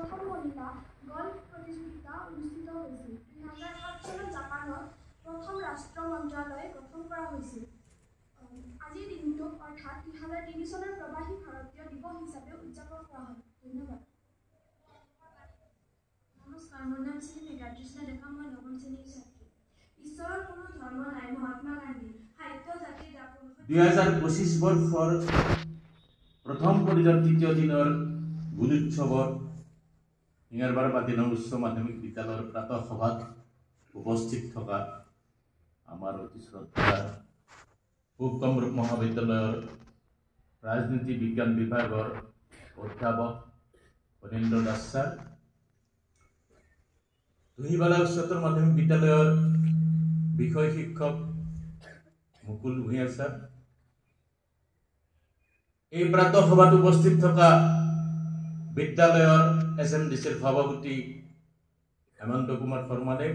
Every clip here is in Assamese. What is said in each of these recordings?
প্ৰথম মহিলা গল্ফ প্ৰতিযোগিতা অনুষ্ঠিত হৈছিল। 2007 চনত জাপানত প্ৰথম ৰাষ্ট্ৰ মন্ত্ৰালয় গঠন কৰা হৈছিল। আজিৰ দিনটোক অৰ্থাৎ 2003 চনৰ প্ৰবাসী ভাৰতীয় দিৱস হিচাপে উদযাপন কৰা হয়। ধন্যবাদ। নমস্কাৰ, মোৰ নাম শ্ৰী মেঘাতৃষ্ণা ডেকা, মই নৱম শ্ৰেণীৰ ছাত্ৰী। ঈশ্বৰৰ কোনো ধৰ্ম নাই, মহাত্মা গান্ধী। সাহিত্য জাতিৰ দাপোন 2025 বৰ্ষৰ প্ৰথম পৰ্যায়ৰ তৃতীয় দিনৰ গুণোৎসৱত সিঙাৰবাৰপাতি উচ্চ মাধ্যমিক বিদ্যালয়ৰ প্ৰাতঃ সভাত উপস্থিত থকা আমাৰ অতি শ্ৰদ্ধাৰ পূব কামৰূপ মহাবিদ্যালয়ৰ ৰাজনীতি বিজ্ঞান বিভাগৰ অধ্যাপক অনিন্দ্ৰ দাস ছাৰ, তুহিবালা উচ্চতৰ মাধ্যমিক বিদ্যালয়ৰ বিষয় শিক্ষক মুকুল ভূঞা ছাৰ, এই প্ৰাতঃ সভাত উপস্থিত থকা বিদ্যালয়ৰ SMDCৰ সভাপতি হেমন্ত কুমাৰ শৰ্মাদেৱ,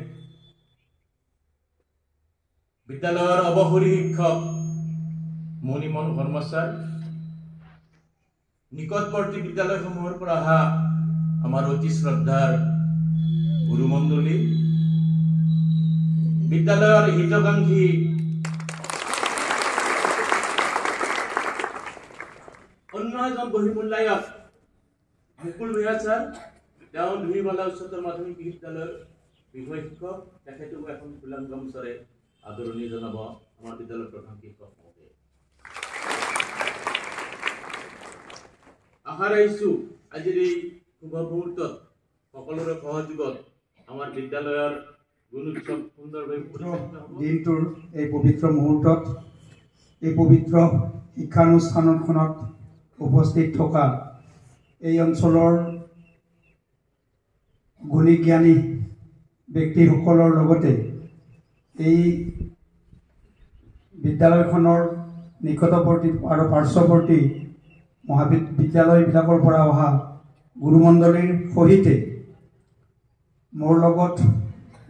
বিদ্যালয়ৰ অৱসৰী শিক্ষক মণিমন শৰ্মা ছাৰ, নিকটৱৰ্তী বিদ্যালয়সমূহৰ পৰা অহা আমাৰ অতি শ্ৰদ্ধাৰ গুৰুমণ্ডলী, বিদ্যালয়ৰ হিতকাংক্ষী অন্য এজন বহিমূল্যায়ক মুকুল ভূঞা ছাৰ, তেওঁ দুহিবালা উচ্চতৰ মাধ্যমিক বিদ্যালয়ৰ বিষয় শিক্ষক, তেখেতকো এখন ফুলাম গামোচাৰে আদৰণি জনাব আমাৰ বিদ্যালয়ৰ প্ৰধান শিক্ষক মহোদয়। আশা ৰাখিছোঁ আজিৰ এই শুভ মুহূৰ্তত সকলোৰে সহযোগত আমাৰ বিদ্যালয়ৰ গুণোৎসৱ সুন্দৰভাৱে দিনটোৰ এই পবিত্ৰ মুহূৰ্তত এই পবিত্ৰ শিক্ষানুষ্ঠানখনত উপস্থিত থকা এই অঞ্চলৰ গুণী জ্ঞানী ব্যক্তিসকলৰ লগতে এই বিদ্যালয়খনৰ নিকটৱৰ্তী আৰু পাৰ্শ্বৱৰ্তী মহাবিদ্যালয়বিলাকৰ পৰা অহা গুৰুমণ্ডলীৰ সহিতে মোৰ লগত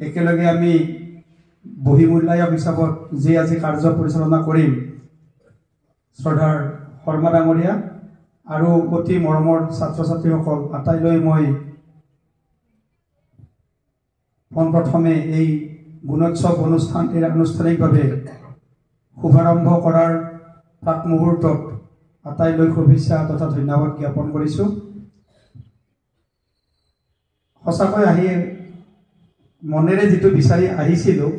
একেলগে আমি বহিমূল্যায়ক হিচাপত যি আজি কাৰ্য পৰিচালনা কৰিম, শ্ৰদ্ধাৰ শৰ্মা ডাঙৰীয়া আৰু অতি মৰমৰ ছাত্ৰ ছাত্ৰীসকল আটাইলৈ মই পোনপ্ৰথমে এই গুণোৎসৱ অনুষ্ঠানটিৰ আনুষ্ঠানিকভাৱে শুভাৰম্ভ কৰাৰ প্ৰাক মুহূৰ্তত আটাইলৈ শুভেচ্ছা তথা ধন্যবাদ জ্ঞাপন কৰিছোঁ। সঁচাকৈ আহি মনেৰে যিটো বিচাৰি আহিছিলোঁ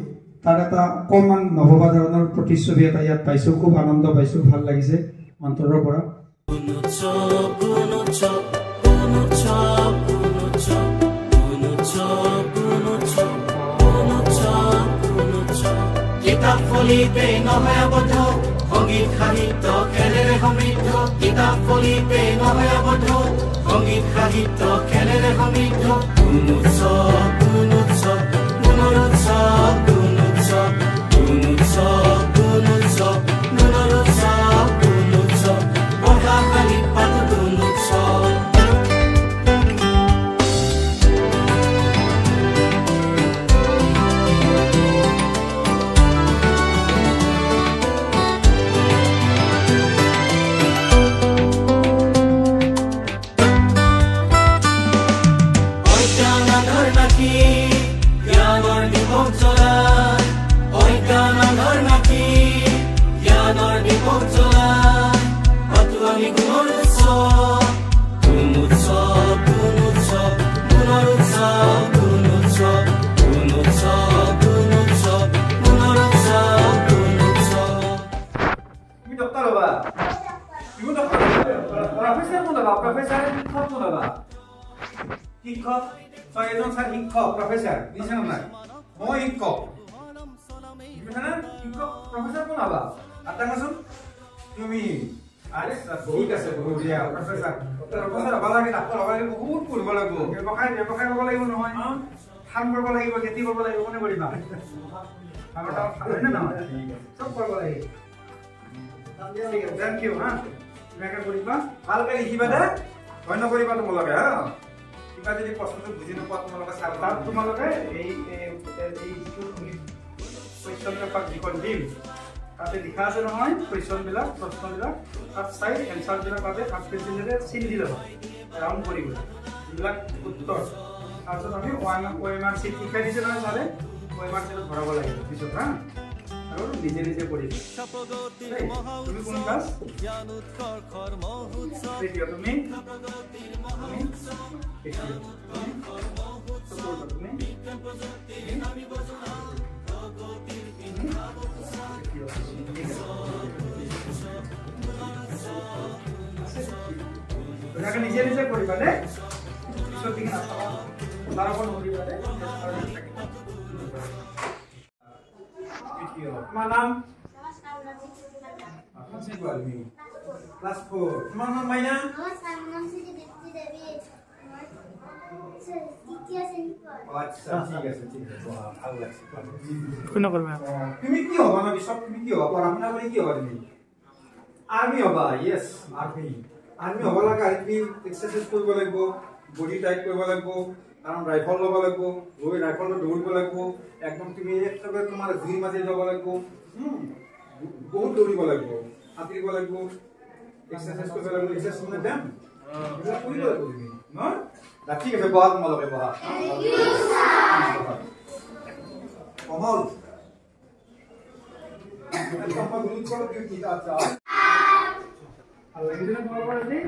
তাৰ এটা অকণমান নভবা ধৰণৰ প্ৰতিচ্ছবি এটা ইয়াত পাইছোঁ। খুব আনন্দ পাইছোঁ, ভাল লাগিছে অন্তৰৰ পৰা। কিতাপ ফলিতে নহয় আবদ্ধ, সংগীত সাহিত্য খেলেৰে সমৃদ্ধ। কিতাপ ফলিতে নহয় আবদ্ধ, সংগীত সাহিত্য খেলেৰে সমৃদ্ধ। গুণোৎসৱ গুণোৎসৱ গুণৰ উৎসৱ, গুণোৎসৱ গুণোৎসৱ গুণোৎসৱ গুণৰ উৎসৱ, গুণোৎসৱ পঢ়াশালী পাঠ গুণোৎসৱ। শিক্ষক তই এজন ছাৰ শিক্ষক প্ৰফেচাৰ বুজিছে নাই? মই শিক্ষক শিক্ষক প্ৰফেচাৰ কোন হবা? আটাঙাচোন তুমি। আৰে ঠিক আছে, বহুত দিয়া প্ৰফেচাৰ প্ৰফেচাৰ হব লাগে, ডাক্তৰ হব লাগে, বহুত পঢ়িব লাগিব, ব্যৱসায় হ'ব লাগিব নহয়, ফাৰ্ম কৰিব লাগিব, খেতি কৰিব লাগিব, কোনে কৰিবা? চব কৰিব লাগিব। Thank you. হা এনেকৈ কৰিবা, ভালকৈ লিখিবা দে, ভয় নকৰিবা তোমালোকে। হা কিবা যদি প্ৰশ্নটো বুজি নোপোৱা তোমালোকে চাব, তাত তোমালোকে এই যিটো কুৱেশ্যন পেপাৰ যিখন দিম তাতে লিখা আছে নহয় কুৱেশ্যনবিলাক, প্ৰশ্নবিলাক, তাত চাই এনচাৰবিলাক তাতে হাফ পেঞ্চিলেৰে চিন দি ল'বা, ৰাউণ্ড কৰিব। এইবিলাক উত্তৰ তাৰপিছত আমি OMR sheet শিকাই দিছে নহয় ছাৰে OMR sheet ভৰাব লাগিব পিছত হা আৰু নিজে নিজে কৰিবা তুমি কোন ক্লাছ ৰেডিঅ তুমি নিজে নিজে কৰিবা দে পিছত দিকে নাথাকা তাৰ ওপৰত কৰিবা দে তোমাৰ নাম ক্লাস 4 তোমার নাম মাইনা নমস্কার আমার নাম শ্রী দীপ্তি দেবী তৃতীয় শ্রেণী আচ্ছা ঠিক আছে ভালো লাগছে কোন করবে তুমি কি হবা না সব তুমি কি হবা পড়াশোনা করে কি হবা তুমি আর্মি হবা ইয়েস আর্মি হবা লাগা তুমি এক্সারসাইজ করব লাগিব বডি টাইট করব লাগিব কারণ রাইফল লব লাগিব ওই রাইফল দৌড়ব লাগিব একদম তুমি একটাকে তোমার জুই মাঝে যাব লাগিব বহুত দৌড়িব লাগিব আতিব লাগিব এক্সারসাইজ করব লাগিব এক্সারসাইজ মানে ব্যায়াম এটা কইব লাগিব তুমি না ঠিক আছে বহুত মজা হবে বহুত থ্যাংক ইউ স্যার কমল কমল গুলি করো কি কি আছে আল্লাহ কি দিনে বড় করে দিই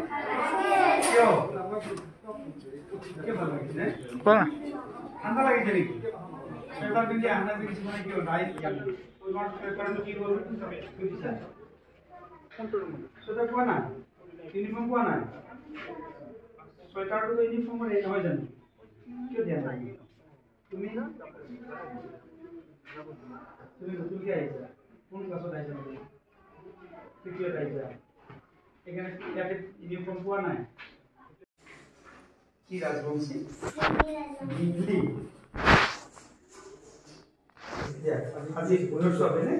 কিও কে ভালো লাগে না কোনা ঠান্ডা লাগে নাকি সেটা কিন্তু আমরা কিছু মানে কিও নাই ওই মার কারণে কি বলবো তুমি স্যার কন্ট্রোল সেটা কোয়া না ইউনিফর্ম কোয়া না সোয়েটার তো ইউনিফর্ম রে হয় জানো কি ধ্যান রাখি তুমি নতুন কি আইছা কোন ক্লাসত আইছা তৃতীয় আইছা এখানে ইয়াতে ইউনিফর্ম কোয়া নাই কি রাজবংশী দিদি আজি উৎসৱ হয়নে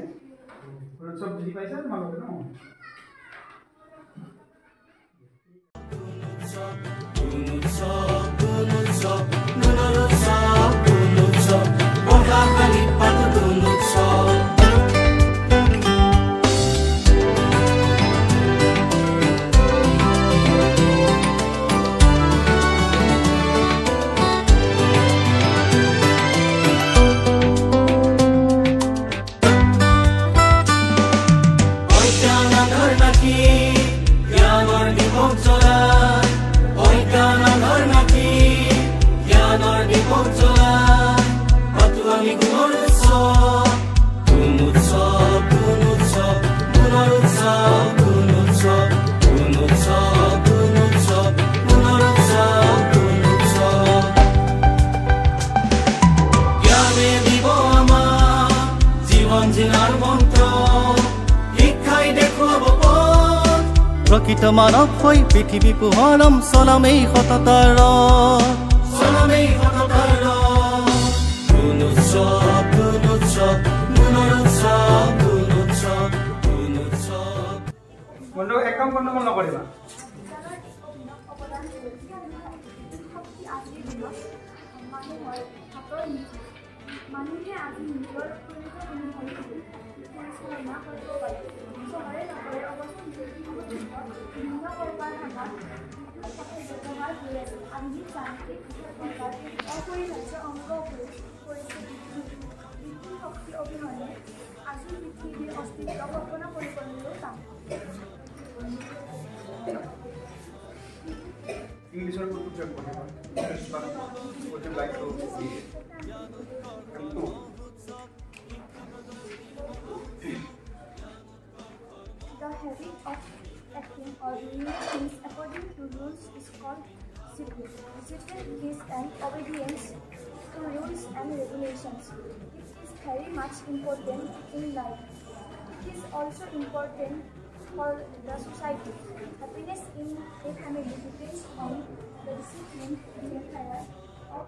উৎসৱ বুজি পাইছা তোমালোকে ন প্ৰকৃত মানৱ হৈ পৃথিৱী পোহৰম চলামেই সততাৰ বন্ধু একদম গণ্ডগোল নকৰিবা মানুহে আজি নিজৰ পৰিচলনা কৰিব পাৰে চহৰে নগৰে অৱস্থান বিভিন্ন প্ৰকাৰ ব্যৱহাৰ হৈ আছে আধুনিক যান্ত্ৰিক অপৰিহাৰ্য অংগ কৰিছে বিদ্যুৎ শক্তি অবিহনে আজিৰ পৃথিৱীৰ অস্তিত্ব কল্পনা কৰিবলৈও টান ইংলিছৰ কোনটো পঢ়িবা would you like to see The habit of acting or doing things according to rules is called discipline. Discipline is an obedience to rules and regulations. It is very much important in life. It is also important for the society. Happiness in a family depends on the discipline behavior of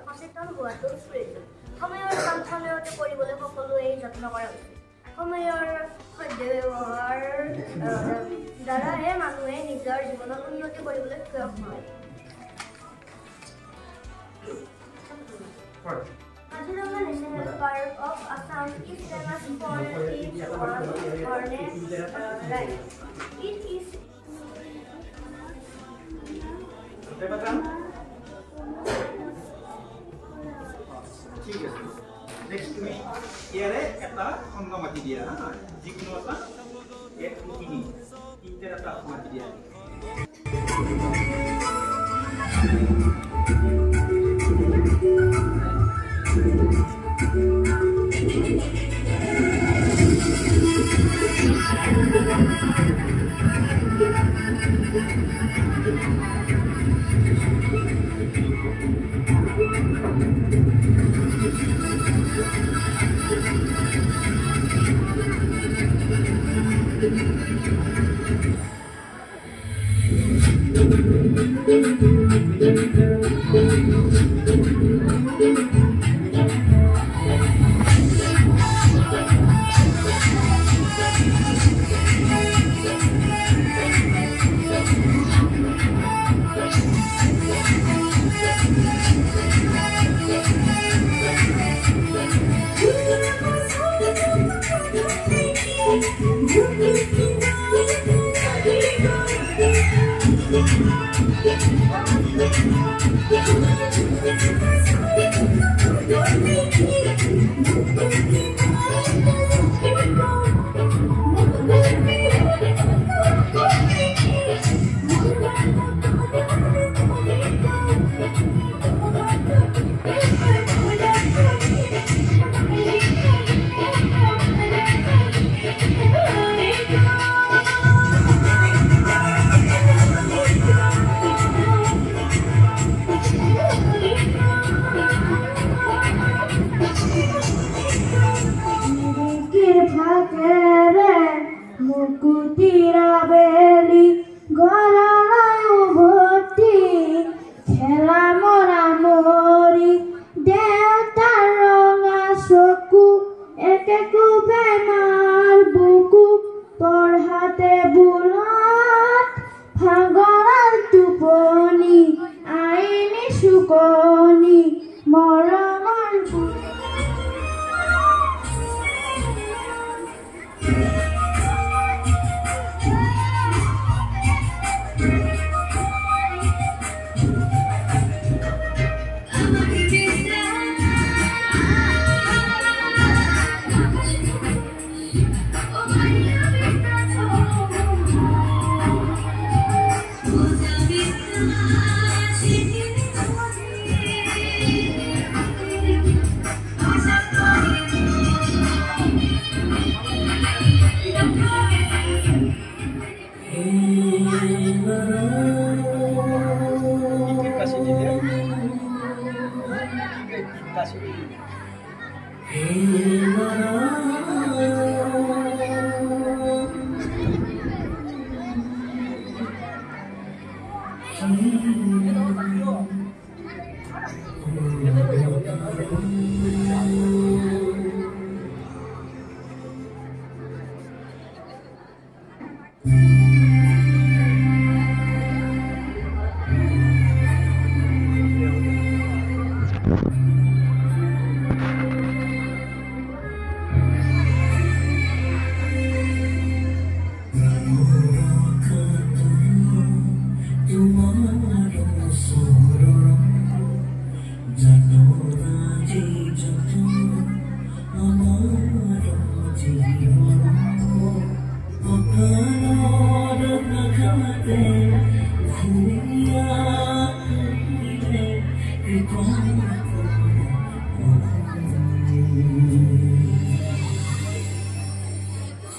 সচেতন হোৱাটো প্ৰয়োজন সময়ৰ কাম সময়তে কৰিবলৈ সকলোৱে যত্ন কৰা উচিত সময়ৰ সদ্ব্যৱহাৰ দ্বাৰাহে মানুহে নিজৰ জীৱনত উন্নতি কৰিবলৈ সক্ষম হয় Kaziranga National Park of Assam is famous for its wildlife. It is ঠিক আছে নেক্সট তুমি ইয়াৰে এটা খণ্ড মাতি দিয়া যিকোনো এটা এক তিনি তিনিটা এটা মাতি দিয়া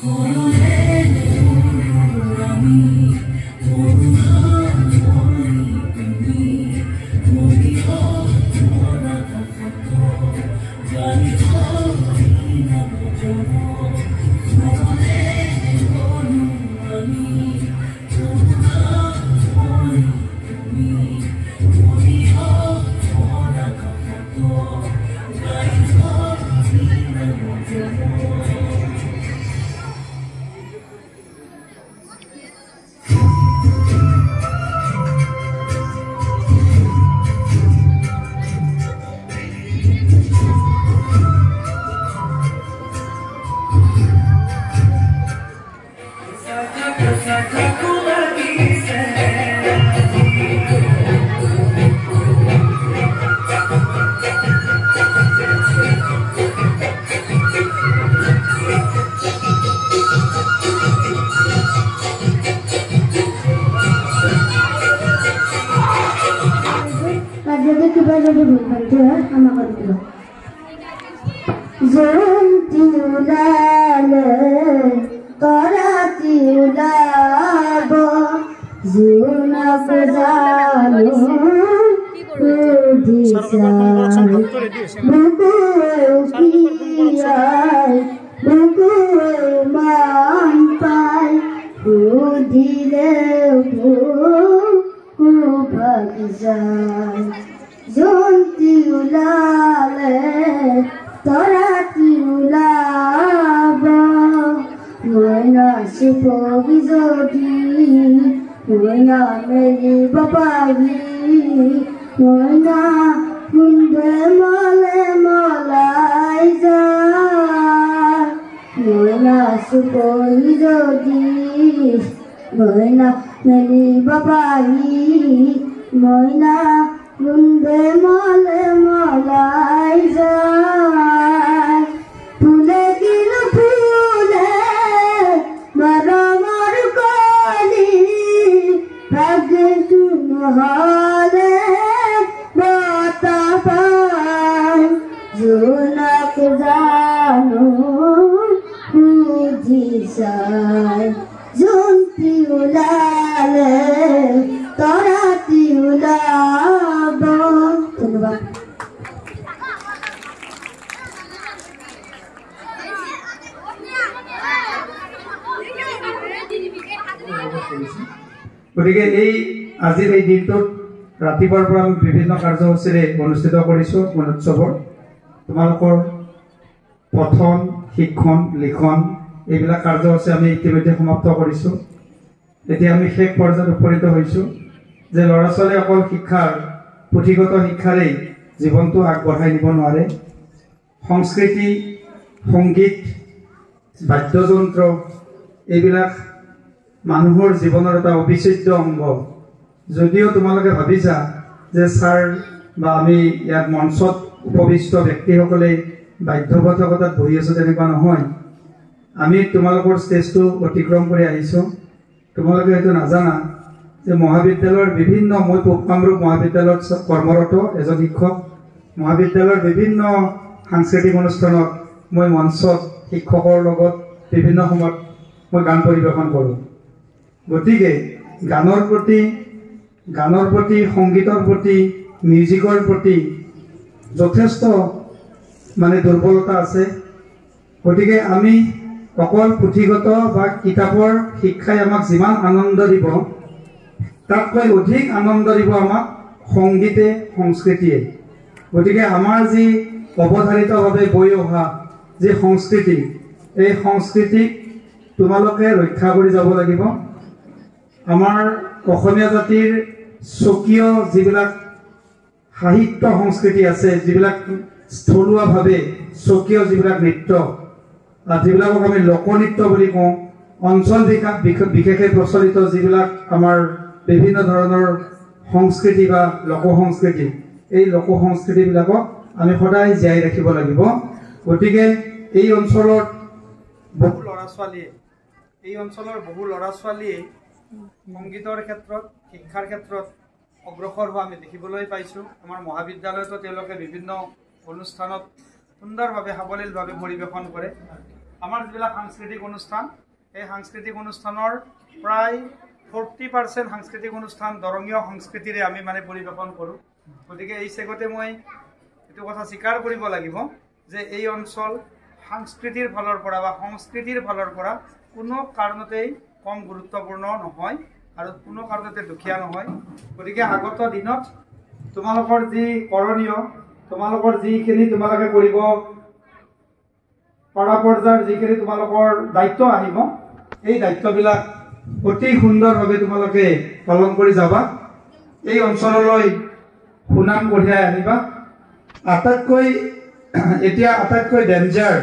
Oh, জয়ন্তী ওলালে তৰাতি ওলাব জোনাক জানো বুকুৱে মান পাই সুধিলে ভাগি যায় জয়ন্তী ওলালে তৰাতি ওলাব মইনা চুপবি যদি মইনা মেলিব পাৰি মইনা কুন্দে মলে মলাই যায় মইনা চুপবি যদি মইনা মেলিব পাৰি মইনা কুন্দে মলে মলাই যায় ফুলে কিলো ফুলে মৰমৰ কলি ভাগ্যটো নহলে বতা পাই জোনাক জানো সুধি চাই জয়ন্তী ওলালে তৰাতি ওলাব ধন্যবাদ গতিকে এই আজিৰ এই দিনটোত ৰাতিপুৱাৰ পৰা আমি বিভিন্ন কাৰ্যসূচীৰে অনুষ্ঠিত কৰিছোঁ গুণোৎসৱৰ তোমালোকৰ পঠন শিক্ষণ লিখন এইবিলাক কাৰ্যসূচী আমি ইতিমধ্যে সমাপ্ত কৰিছোঁ এতিয়া আমি শেষ পৰ্যায়ত উপনীত হৈছোঁ যে ল'ৰা ছোৱালীয়ে অকল শিক্ষাৰ পুথিগত শিক্ষাৰেই জীৱনটো আগবঢ়াই নিব নোৱাৰে সংস্কৃতি সংগীত বাদ্যযন্ত্ৰ এইবিলাক মানুহৰ জীৱনৰ এটা অবিচ্ছেদ্য অংগ যদিও তোমালোকে ভাবিছা যে ছাৰ বা আমি ইয়াত মঞ্চত উপবিষ্ট ব্যক্তিসকলে বাধ্যবাধকতাত বহি আছোঁ তেনেকুৱা নহয় আমি তোমালোকৰ ষ্টেজটো অতিক্ৰম কৰি আহিছোঁ তোমালোকে হয়তো নাজানা যে মহাবিদ্যালয়ৰ বিভিন্ন মই পূব কামৰূপ মহাবিদ্যালয়ত কৰ্মৰত এজন শিক্ষক মহাবিদ্যালয়ৰ বিভিন্ন সাংস্কৃতিক অনুষ্ঠানত মই মঞ্চত শিক্ষকৰ লগত বিভিন্ন সময়ত মই গান পৰিৱেশন কৰোঁ গতিকে গানৰ প্ৰতি সংগীতৰ প্ৰতি মিউজিকৰ প্ৰতি যথেষ্ট মানে দুৰ্বলতা আছে গতিকে আমি অকল পুথিগত বা কিতাপৰ শিক্ষাই আমাক যিমান আনন্দ দিব তাতকৈ অধিক আনন্দ দিব আমাক সংগীতে সংস্কৃতিয়ে গতিকে আমাৰ যি অৱধাৰিতভাৱে বৈ অহা যি সংস্কৃতি এই সংস্কৃতিক তোমালোকে ৰক্ষা কৰি যাব লাগিব আমাৰ অসমীয়া জাতিৰ স্বকীয় যিবিলাক সাহিত্য সংস্কৃতি আছে যিবিলাক স্থূলভাৱে স্বকীয় যিবিলাক নৃত্য যিবিলাকক আমি লোকনৃত্য বুলি কওঁ অঞ্চল বিশেষে প্ৰচলিত যিবিলাক আমাৰ বিভিন্ন ধৰণৰ সংস্কৃতি বা লোকসংস্কৃতি এই লোকসংস্কৃতিবিলাকক আমি সদায় জীয়াই ৰাখিব লাগিব গতিকে এই অঞ্চলৰ বহু ল'ৰা ছোৱালীয়ে সংগীতৰ ক্ষেত্ৰত শিক্ষাৰ ক্ষেত্ৰত অগ্ৰসৰ হোৱা আমি দেখিবলৈ পাইছোঁ আমাৰ মহাবিদ্যালয়তো তেওঁলোকে বিভিন্ন অনুষ্ঠানত সুন্দৰভাৱে সাৱলীলভাৱে পৰিৱেশন কৰে আমাৰ যিবিলাক সাংস্কৃতিক অনুষ্ঠান এই সাংস্কৃতিক অনুষ্ঠানৰ প্ৰায় 40% সাংস্কৃতিক অনুষ্ঠান দৰঙীয় সংস্কৃতিৰে আমি মানে পৰিৱেশন কৰোঁ গতিকে এই চেগতে মই এইটো কথা স্বীকাৰ কৰিব লাগিব যে এই অঞ্চল সাংস্কৃতিৰ ফালৰ পৰা বা সংস্কৃতিৰ ফালৰ পৰা কোনো কাৰণতেই কম গুৰুত্বপূৰ্ণ নহয় আৰু কোনো কাৰণতে দুখীয়া নহয় গতিকে আগত দিনত তোমালোকৰ যি কৰণীয় তোমালোকৰ যিখিনি তোমালোকে কৰিব পৰা পৰ্যায়ৰ যিখিনি তোমালোকৰ দায়িত্ব আহিব এই দায়িত্ববিলাক অতি সুন্দৰভাৱে তোমালোকে পালন কৰি যাবা এই অঞ্চললৈ সুনাম কঢ়িয়াই আনিবা আটাইতকৈ ডেঞ্জাৰ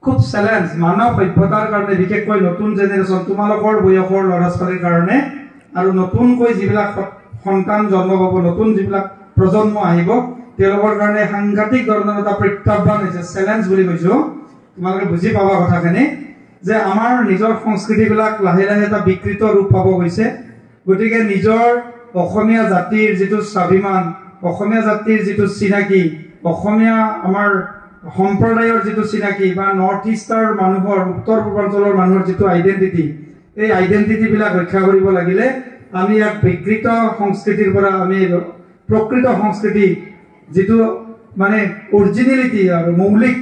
খুব চেলেঞ্জ মানৱ সভ্যতাৰ কাৰণে বিশেষকৈ নতুন জেনেৰেশ্যন তোমালোকৰ বয়সৰ ল'ৰা ছোৱালীৰ কাৰণে আৰু নতুনকৈ যিবিলাক সন্তান জন্ম পাব নতুন যিবিলাক প্ৰজন্ম আহিব তেওঁলোকৰ কাৰণে সাংঘাতিক ধৰণৰ এটা প্ৰত্যাহ্বান হৈছে চেলেঞ্জ বুলি কৈছোঁ তোমালোকে বুজি পাবা কথাখিনি যে আমাৰ নিজৰ সংস্কৃতিবিলাক লাহে লাহে এটা বিকৃত ৰূপ পাব গৈছে গতিকে নিজৰ অসমীয়া জাতিৰ যিটো স্বাভিমান অসমীয়া জাতিৰ যিটো চিনাকি অসমীয়া আমাৰ সম্প্ৰদায়ৰ যিটো চিনাকি বা নৰ্থ ইষ্টৰ মানুহৰ উত্তৰ পূৰ্বাঞ্চলৰ মানুহৰ যিটো আইডেণ্টিটি এই আইডেণ্টিটিবিলাক ৰক্ষা কৰিব লাগিলে আমি এক বিকৃত সংস্কৃতিৰ পৰা আমি প্ৰকৃত সংস্কৃতি যিটো মানে অৰিজিনেলিটি আৰু মৌলিক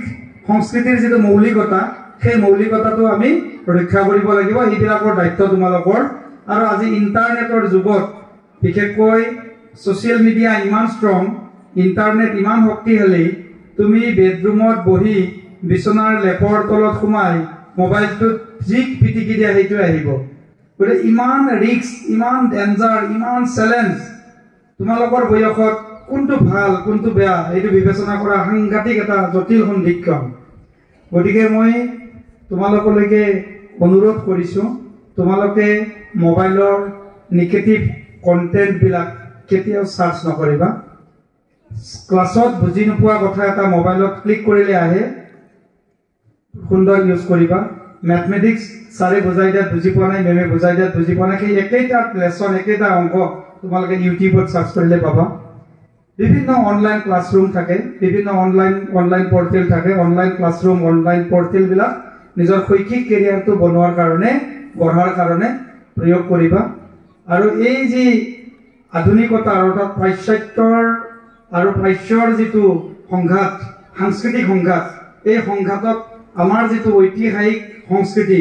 সংস্কৃতিৰ যিটো মৌলিকতা সেই মৌলিকতাটো আমি ৰক্ষা কৰিব লাগিব এইবিলাকৰ দায়িত্ব তোমালোকৰ আৰু আজি ইণ্টাৰনেটৰ যুগত বিশেষকৈ ছ'চিয়েল মিডিয়া ইমান ষ্ট্ৰং ইণ্টাৰনেট ইমান শক্তিশালী তুমি বেডৰুমত বহি বিচনাৰ লেপৰ তলত সোমাই মোবাইলটোত যি পিটিকি দিয়া সেইটো আহিব গতিকে ইমান ৰিস্ক ইমান ডেঞ্জাৰ ইমান চেলেঞ্জ তোমালোকৰ বয়সত কোনটো ভাল কোনটো বেয়া এইটো বিবেচনা কৰা সাংঘাতিক এটা জটিল সন্ধিক্ষণ গতিকে মই তোমালোকলৈকে অনুৰোধ কৰিছোঁ তোমালোকে মোবাইলৰ নিগেটিভ কণ্টেণ্টবিলাক কেতিয়াও চাৰ্চ নকৰিবা ক্লাছত বুজি নোপোৱা কথা এটা মোবাইলত ক্লিক কৰিলে আহে সুন্দৰ ইউজ কৰিবা মেথমেটিক্স ছাৰে বুজাই দিয়াত বুজি পোৱা নাই মেমে বুজাই দিয়াত বুজি পোৱা নাই সেই একেইটা লেচন একেইটা অংক তোমালোকে ইউটিউবত চাৰ্চ কৰিলে পাবা বিভিন্ন অনলাইন ক্লাছৰুম থাকে বিভিন্ন অনলাইন পৰ্টেল থাকে অনলাইন ক্লাছৰুম অনলাইন পৰ্টেলবিলাক নিজৰ শৈক্ষিক কেৰিয়াৰটো বনোৱাৰ কাৰণে গঢ়াৰ কাৰণে প্ৰয়োগ কৰিবা আৰু এই যি আধুনিকতা অৰ্থাৎ পাশ্চাত্যৰ আৰু প্ৰাচ্যৰ যিটো সংঘাত সাংস্কৃতিক সংঘাত এই সংঘাতত আমাৰ যিটো ঐতিহাসিক সংস্কৃতি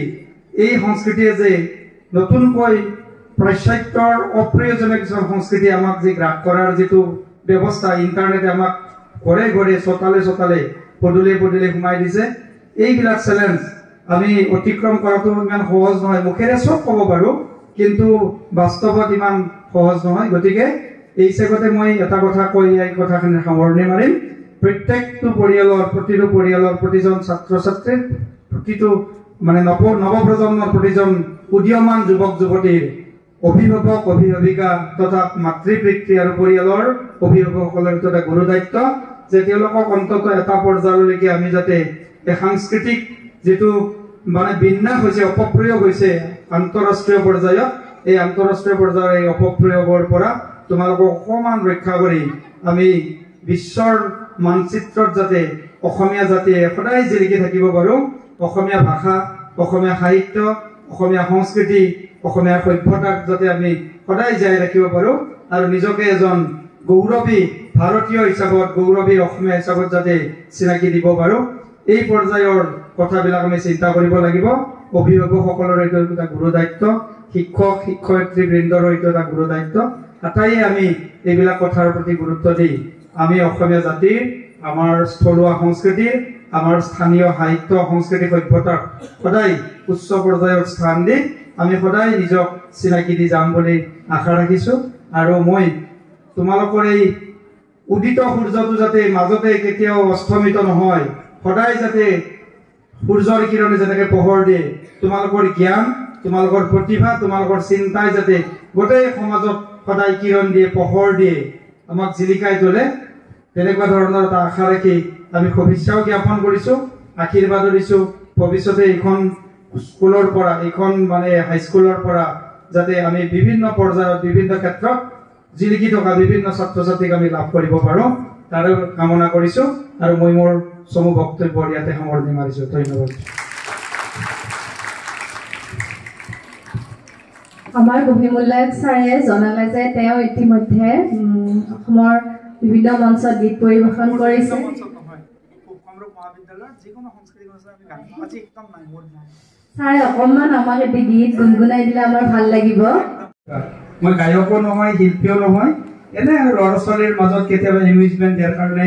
এই সংস্কৃতিয়ে যে নতুনকৈ পাশ্চাত্যৰ অপ্ৰয়োজনীয় কিছুমান সংস্কৃতি আমাক যি গ্ৰাস কৰাৰ যিটো ব্যৱস্থা ইণ্টাৰনেটে আমাক ঘৰে ঘৰে চোতালে পদূলি সোমাই দিছে এইবিলাক চেলেঞ্জ আমি অতিক্ৰম কৰাটো ইমান সহজ নহয় মুখেৰে চব ক'ব পাৰোঁ কিন্তু বাস্তৱত ইমান সহজ নহয় গতিকে এই চেগতে মই এটা কথা কৈ এই কথাখিনি সামৰণি মাৰিম প্ৰতিটো পৰিয়ালৰ প্ৰতিজন ছাত্ৰ ছাত্ৰীৰ প্ৰতিটো মানে নৱপ্ৰজন্মৰ প্ৰতিজন উদীয়মান যুৱক যুৱতীৰ অভিভাৱক অভিভাৱিকা তথা মাতৃ পিতৃ আৰু পৰিয়ালৰ অভিভাৱকসকলৰ এটা গুৰু দায়িত্ব যে তেওঁলোকক অন্ততঃ এটা পৰ্যায়লৈকে আমি যাতে এই সাংস্কৃতিক যিটো মানে বিন্যাস হৈছে অপপ্ৰয়োগ হৈছে আন্তঃৰাষ্ট্ৰীয় পৰ্যায়ত এই আন্তঃৰাষ্ট্ৰীয় পৰ্যায়ৰ এই অপপ্ৰয়োগৰ পৰা তোমালোকক অকণমান ৰক্ষা কৰি আমি বিশ্বৰ মানচিত্ৰত যাতে অসমীয়া জাতিয়ে সদায় জিলিকি থাকিব পাৰোঁ অসমীয়া ভাষা অসমীয়া সাহিত্য অসমীয়া সংস্কৃতি অসমীয়া সভ্যতাক যাতে আমি সদায় জীয়াই ৰাখিব পাৰোঁ আৰু নিজকে এজন গৌৰৱী ভাৰতীয় হিচাপত গৌৰৱী অসমীয়া হিচাপত যাতে চিনাকি দিব পাৰোঁ এই পৰ্যায়ৰ কথাবিলাক আমি চিন্তা কৰিব লাগিব অভিভাৱকসকলৰ এইটো এটা গুৰু দায়িত্ব শিক্ষক শিক্ষয়িত্ৰীবৃন্দৰ এইটো এটা গুৰু দায়িত্ব আটাইয়ে আমি এইবিলাক কথাৰ প্ৰতি গুৰুত্ব দি আমি অসমীয়া জাতিৰ আমাৰ স্থলুৱা সংস্কৃতিৰ আমাৰ স্থানীয় সাহিত্য সংস্কৃতি সভ্যতাক সদায় উচ্চ পৰ্যায়ৰ স্থান দি আমি সদায় নিজক চিনাকি দি যাম বুলি আশা ৰাখিছোঁ আৰু মই তোমালোকৰ এই উদিত সূৰ্যটো যাতে মাজতে কেতিয়াও অস্তমিত নহয় সদায় যাতে সূৰ্যৰ কিৰণে যেনেকৈ পোহৰ দিয়ে তোমালোকৰ জ্ঞান তোমালোকৰ প্ৰতিভা তোমালোকৰ চিন্তাই যাতে গোটেই সমাজত সদায় কিৰণ দিয়ে পোহৰ দিয়ে আমাক জিলিকাই তোলে তেনেকুৱা ধৰণৰ এটা আশা ৰাখি আমি শুভেচ্ছাও জ্ঞাপন কৰিছোঁ আশীৰ্বাদো দিছোঁ ভৱিষ্যতে এইখন স্কুলৰ পৰা এইখন মানে হাইস্কুলৰ পৰা যাতে আমি বিভিন্ন পৰ্যায়ত বিভিন্ন ক্ষেত্ৰত জিলিকি থকা বিভিন্ন ছাত্ৰ ছাত্ৰীক আমি লাভ কৰিব পাৰোঁ তাৰো কামনা কৰিছোঁ আৰু মই মোৰ চমু বক্তব্য ইয়াতে সামৰণি মাৰিছোঁ ধন্যবাদ আমাৰ বহিমূল্যায়ক ছাৰে জনালে যে তেওঁ ইতিমধ্যে অসমৰ বিভিন্ন মঞ্চত গীত পৰিৱেশন কৰিছে ছাৰে অকণমান আমাক এটি গীত গুণগুণাই দিলে আমাৰ ভাল লাগিব মই গায়কো নহয় শিল্পীও নহয় এনে ল'ৰা ছোৱালীৰ মাজত কেতিয়াবা এমিউজমেণ্ট দিয়াৰ কাৰণে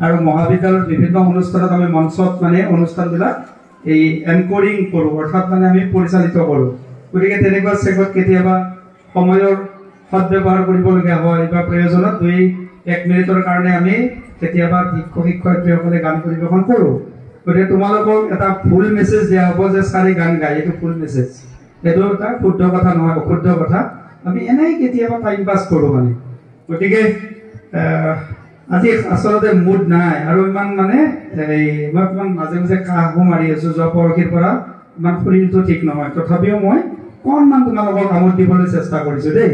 আৰু মহাবিদ্যালয়ৰ বিভিন্ন অনুষ্ঠানত আমি মঞ্চত মানে অনুষ্ঠানবিলাক এই এনকৰিং কৰোঁ অৰ্থাৎ মানে আমি পৰিচালিত কৰোঁ গতিকে তেনেকুৱা চেগত কেতিয়াবা সময়ৰ সদব্যৱহাৰ কৰিবলগীয়া হয় বা প্ৰয়োজনত 2-1 মিনিটৰ কাৰণে আমি কেতিয়াবা শিক্ষক শিক্ষয়িত্ৰীসকলে গান পৰিৱেশন কৰোঁ গতিকে তোমালোকক এটা ফুল মেছেজ দিয়া হ'ব যে ছাৰে গান গায় এইটো ফুল মেছেজ এইটো এটা শুদ্ধ কথা নহয় অশুদ্ধ কথা আমি এনেই কেতিয়াবা টাইম পাছ কৰোঁ মানে গতিকে আজি আচলতে মুড নাই আৰু ইমান মানে এই মই অকণমান মাজে মাজে কাহো মাৰি আছোঁ যোৱা পৰহিৰ পৰা ইমান শৰীৰটো ঠিক নহয় তথাপিও মই অকণমান তোমালোকৰ কামত দিবলৈ চেষ্টা কৰিছোঁ দেই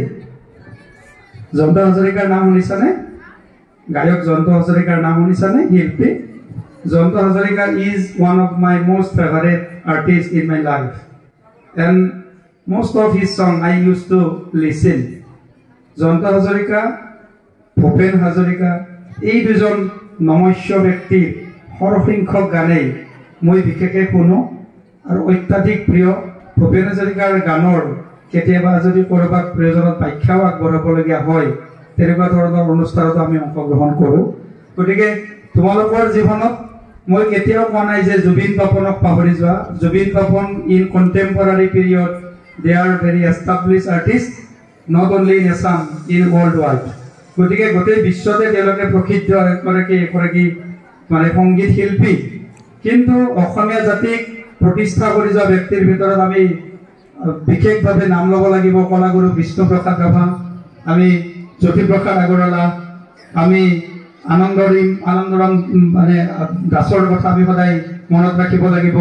জয়ন্ত হাজৰিকাৰ নাম শুনিছানে গায়ক জয়ন্ত হাজৰিকাৰ নাম শুনিছানে? শিল্পী Jayanta Hazarika is one of my most favorite artists in my life, and most of his song I used to listen. Jayanta Hazarika, Bhupen Hazarika, এই দুজন নমস্য ব্যক্তিৰ সৰহসংখ্যক গানেই মই বিশেষকৈ শুনো আৰু অত্যাধিক প্ৰিয়। ভূপেন হাজৰিকাৰ গানৰ কেতিয়াবা যদি ক'ৰবাত প্ৰয়োজনত ব্যাখ্যাও আগবঢ়াবলগীয়া হয় তেনেকুৱা ধৰণৰ অনুষ্ঠানত আমি অংশগ্ৰহণ কৰোঁ। গতিকে তোমালোকৰ জীৱনত মই কেতিয়াও কোৱা নাই যে জুবিন পাপনক পাহৰি যোৱা। Zubeen Papon in contemporary period they are very establish artist, not only in Assam, in world wide. গতিকে গোটেই বিশ্বতে তেওঁলোকে প্ৰসিদ্ধ এগৰাকী মানে সংগীত শিল্পী। কিন্তু অসমীয়া জাতিক প্ৰতিষ্ঠা কৰি যোৱা ব্যক্তিৰ ভিতৰত আমি বিশেষভাৱে নাম ল'ব লাগিব কলাগুৰু বিষ্ণুপ্ৰসাদ ৰাভা, আমি জ্যোতিপ্ৰসাদ আগৰৱালা, আমি আনন্দৰাম মানে দাসৰ কথা আমি সদায় মনত ৰাখিব লাগিব।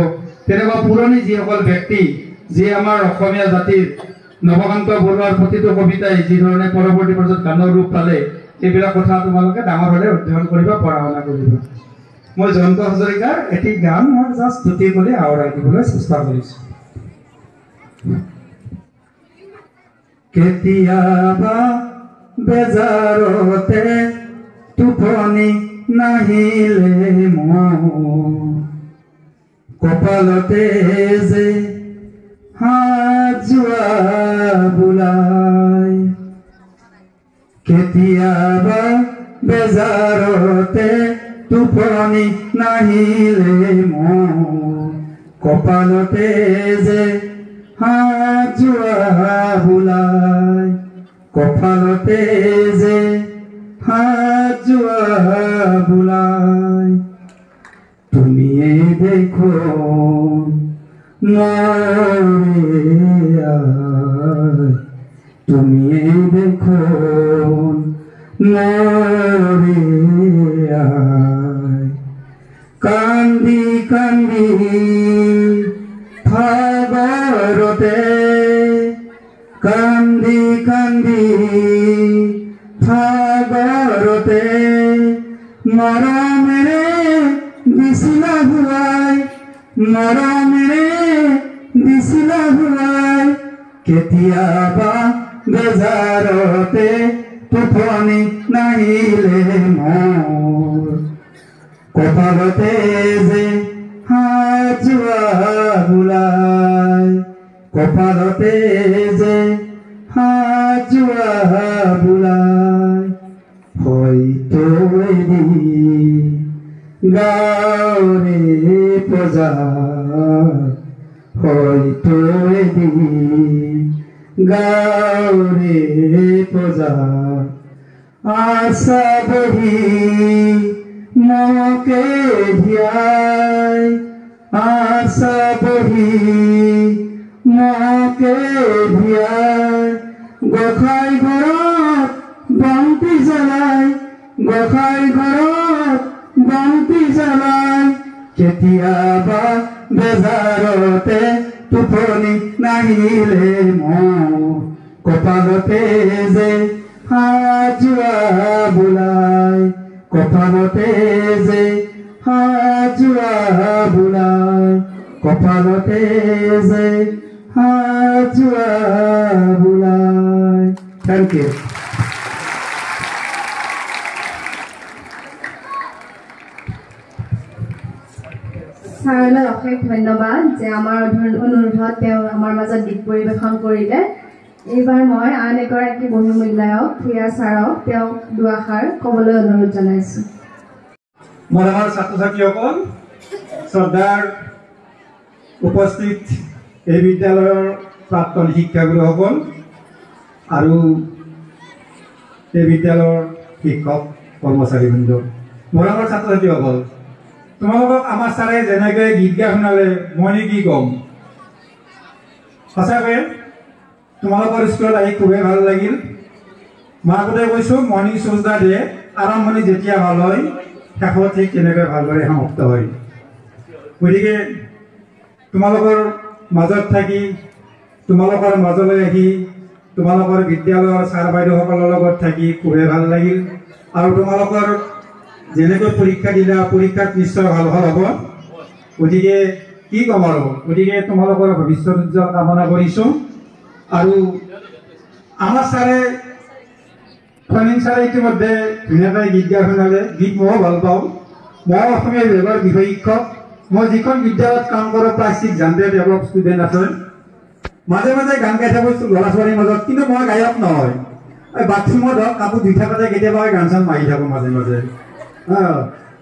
তেনেকুৱা পুৰণি যিসকল ব্যক্তি যিয়ে আমাৰ অসমীয়া জাতিৰ নৱকান্ত বৰুৱাৰ প্ৰতিটো কবিতাই যিধৰণে পৰৱৰ্তী পৰ্যায়ত গানৰ ৰূপ পালে এইবিলাক কথা তোমালোকে ডাঙৰ হ'লে অধ্যয়ন কৰিবা, পঢ়া শুনা কৰিবা। মই জয়ন্ত হাজৰিকাৰ এটি গান মই জাষ্ট দুটি বুলি আওৰাই দিবলৈ চেষ্টা কৰিছোঁ। কেতিয়াবা বেজাৰতে টোপনি নাহিলে মোৰ কপালতে যে হাত যোৱা বোলাই, কেতিয়াবা বেজাৰতে টোপনি নাহিলে মোৰ কপালতে যে হাত যোৱা বোলাই, কপালতে যে হাত যোৱা বোলাই, তুমিয়ে দেখো তুমিয়ে দেখো কান্দি কান্দি ভাগৰতে, কান্দি কান্দি ভাগৰতে মৰমেৰে দিছিলা ভুৱাই, মৰমেৰে দিছিলা ভুৱাই, কেতিয়াবা বেজাৰতে টোপনি নাহিলে মোৰ কপালতে যে হাত যোৱা বোলাই, কপালতে যে হাত যোৱা বোলাই, হয়তো এদিন গাঁৱৰে পূজাৰ, হয়তো এদিন গাঁৱৰে পূজাৰ, আশা বহি মোকে ধিয়াই, আশা বহি মোকে ধিয়াই, গোসাঁই ঘৰত বন্তি জ্বলাই, গোসাঁই ঘৰত বন্তি জ্বলাই, কেতিয়াবা বেজাৰতে টোপনি নাহিলে মোৰ কপালতে যে হাত যোৱা বোলাই, কপালতে যে হাত যোৱা বোলাই, কপালতে যে হাত যোৱা বোলাই। Thank U. ছাৰলৈ অশেষ ধন্যবাদ যে আমাৰ অনুৰোধত তেওঁ আমাৰ মাজত গীত পৰিৱেশন কৰিলে। এইবাৰ মই আন এগৰাকী বহিমূল্যায়ক প্ৰিয়া ছাৰক তেওঁক দুআষাৰ ক'বলৈ অনুৰোধ জনাইছোঁ। মোৰ আমাৰ ছাত্ৰ ছাত্ৰীসকল, শ্ৰদ্ধাৰ উপস্থিত এই বিদ্যালয়ৰ প্ৰাক্তন শিক্ষাগুৰুসকল আৰু এই বিদ্যালয়ৰ শিক্ষক কৰ্মচাৰীবৃন্দ, মোৰ আমাৰ ছাত্ৰ ছাত্ৰীসকল, তোমালোকক আমাৰ ছাৰে যেনেকৈ গীত গাই শুনালে মই কি ক'ম। সঁচাকৈ তোমালোকৰ স্কুলত আহি খুবেই ভাল লাগিল। মই আগতে কৈছোঁ মৰ্ণিং শ্ব'জটা দিয়ে আৰম্ভণি যেতিয়া ভাল হয় শেষত ঠিক তেনেকৈ ভালদৰে সমাপ্ত হয়। গতিকে তোমালোকৰ মাজত থাকি, তোমালোকৰ মাজলৈ আহি, তোমালোকৰ বিদ্যালয়ৰ ছাৰ বাইদেউসকলৰ লগত থাকি খুবেই ভাল লাগিল। আৰু তোমালোকৰ যেনেকৈ পৰীক্ষা দিলা পৰীক্ষাত নিশ্চয় ভাল ভাল হ'ব গতিকে কি ক'ম আৰু গতিকে তোমালোকৰ ভৱিষ্যত উজ্জ্বল কামনা কৰিছোঁ আৰু আমাৰ ছাৰে ফণীন ছাৰে ইতিমধ্যে ধুনীয়াকৈ গীত গাই শুনালে গীত ময়ো ভাল পাওঁ মই অসমীয়া বিভাগৰ বিষয় শিক্ষক মই যিখন বিদ্যালয়ত কাম কৰোঁ প্ৰায় 600 ডেভেলপ ষ্টুডেণ্ট আছে মাজে মাজে গান গাই থাকোঁ ল'ৰা ছোৱালীৰ মাজত কিন্তু মই গায়ক নহয় বাথৰুমত হওক কাপোৰ ধুই থাকোঁতে কেতিয়াবা গান চান মাৰি থাকোঁ মাজে মাজে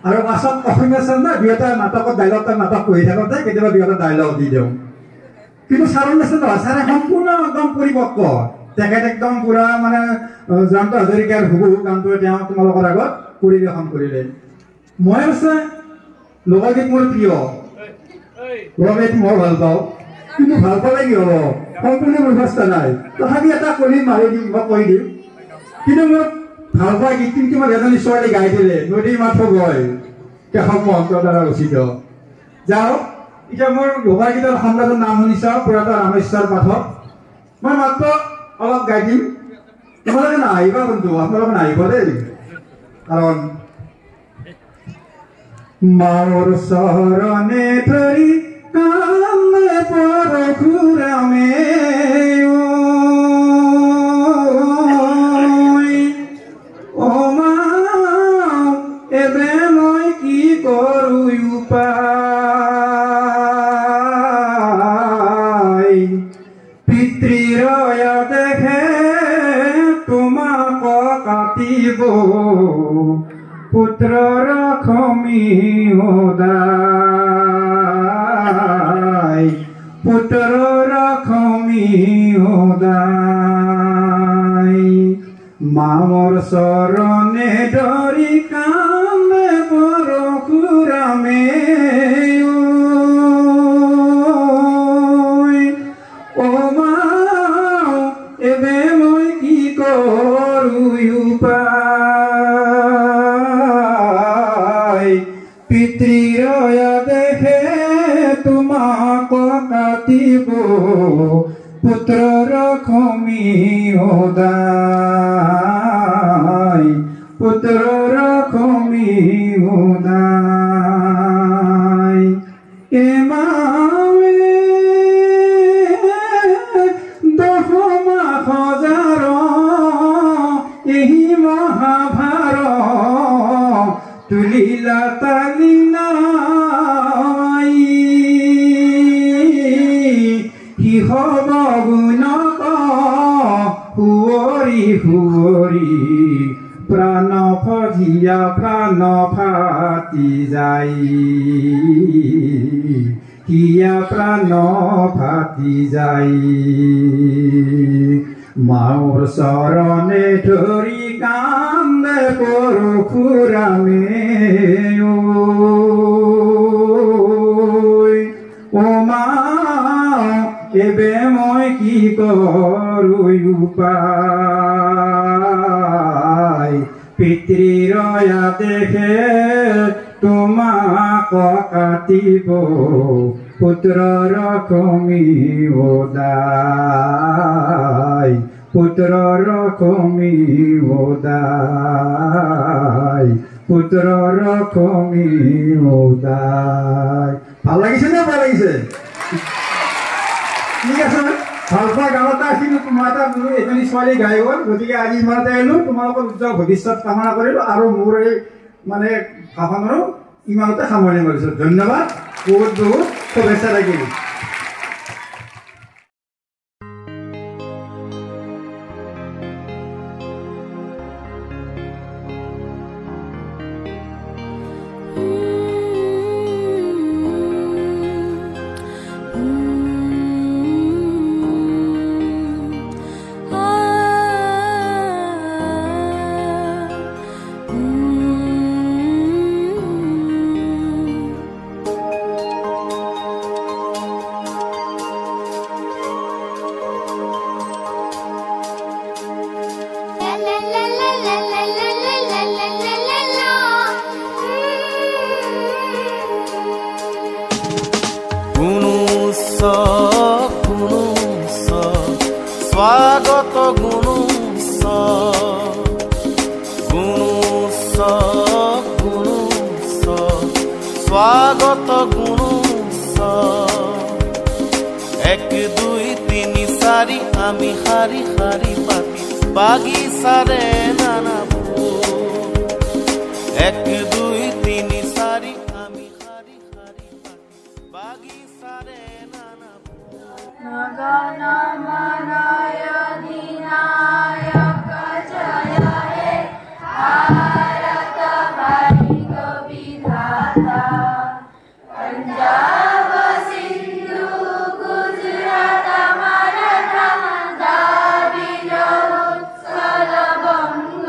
আৰু পাছত অসমীয়া চান না দুই এটা নাটকত নাটক পঢ়ি থাকোঁতে কেতিয়াবা দুই এটা ডাইলগ দি দিওঁ কিন্তু ছাৰৰ নিচিনা নহয় ছাৰে সম্পূৰ্ণ একদম পৰিপক্ক তেখেত একদম পুৰা মানে জয়ন্ত হাজৰিকাৰ হুবহু গানটো তেওঁ তোমালোকৰ আগত পৰিৱেশন কৰিলে মই আছে লোকগীত মোৰ প্ৰিয় লোকগীত মই ভাল পাওঁ কিন্তু ভাল পালে কি হ'ব সম্পূৰ্ণ ব্যৱস্থা নাই তথাপি এটা কলি মাৰি দিম বা কৈ দিম কিন্তু মোৰ ভাল পোৱা গীত কিন্তু মই এজনী ছোৱালী গাই দিলে নদীৰ মাথো গৈ কেশৱ মহন্তৰ দ্বাৰা ৰচিত যাওঁ এতিয়া মোৰ লোকগীতৰ সম্ৰাটৰ নাম শুনিছা পুৰাতা ৰামেশ্বৰ পাঠক মই মাত্ৰ অলপ গাই দিম তোমালোকে নাহিবা কিন্তু আপোনালোকে নাহিব দেই কাৰণ মাৰ চৰণে ধৰি কামে পৰশুৰামে অ মা এবে মই কি কৰোঁ উপায় পিতৃৰয়া দেখে তোমাক কাটিব পুত্ৰৰ খমি সদায় পুত্ৰৰ খমি সদায় মামৰ চৰণে ধৰি কামে পৰশুৰামে অ মা এবে মই কি কৰোঁ উপায় পিতৃৰয়া দেখে তোমাক কাটিব পুত্ৰৰ খমি সদায় পুত্ৰৰ খমি সদায় এমাৱে দশমা সজাৰ এহি মহাভাৰ তুলিলা তালিনাই শিহব গুণক সুৱৰি সুৱৰি প্ৰাণ ফজিয়া প্ৰাণ ফাটি যায় হিয়া প্ৰাণ ফাটি যায় মাৰ চৰণে ধৰি কান্দে পৰশুৰামে অ মা এবে মই কি কৰোঁ উপায় পিতৃৰয়া দেখে তোমাক কাটিব পুত্ৰৰ খমি সদায় পুত্ৰৰ খমি সদায় পুত্ৰৰ খমি সদায় ভাল লাগিছে নে ভাল লাগিছে ঠিক আছে ভাল পোৱা গান এটা আছিল তোমাৰ এটা বোলো এজনী ছোৱালী গাই গ'ল গতিকে আজি ইমানতে আহিলোঁ তোমালোকৰ উজ্জ্বল ভৱিষ্যত কামনা কৰিলোঁ আৰু মোৰ এই মানে ভাষণৰো ইমানতে সামৰণি মাৰিছোঁ ধন্যবাদ বহুত বহুত শুভেচ্ছা থাকিল স্বাগত গুণু স্বাগত গুণোৎসৱ 1 2 3 4 আমি শাৰী শাৰী পাতি বাগিচাৰে নানা ফুল 1 2 3 4 আমি শাৰী শাৰী পাতি বাগিচাৰে নানা ফুল নগন মনয় দিনায়ক জয় হে ভাৰত ভাগ্য বিধাতা পঞ্জাব সিন্ধু গুজরাট মারাঠা দ্রাবিড় উৎকল বঙ্গ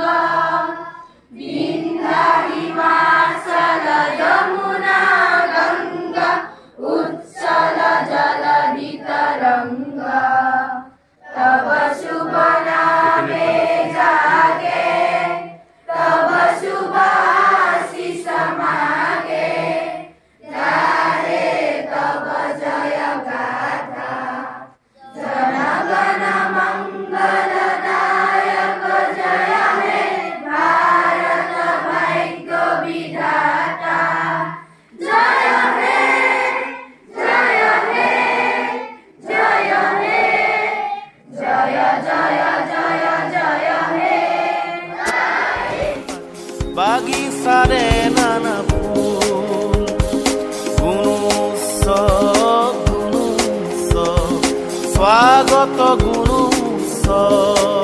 বিন্ধ্য হিমাচল যমুনা গঙ্গা উচ্ছল জলধি তরঙ্গা তব শুভ নামে জাগে তব শুভ আশিষ মাগে গাহে তব জয় গাথা জনগণ মঙ্গল দায়ক জয় হে ভারত ভাগ্য বিধাতা জয় হে জয় হে জয় হে জয় জয় জয় জয় হে বাগিচাৰে নানা ফুল গুণোৎসৱ স্বাগত গুণোৎসৱ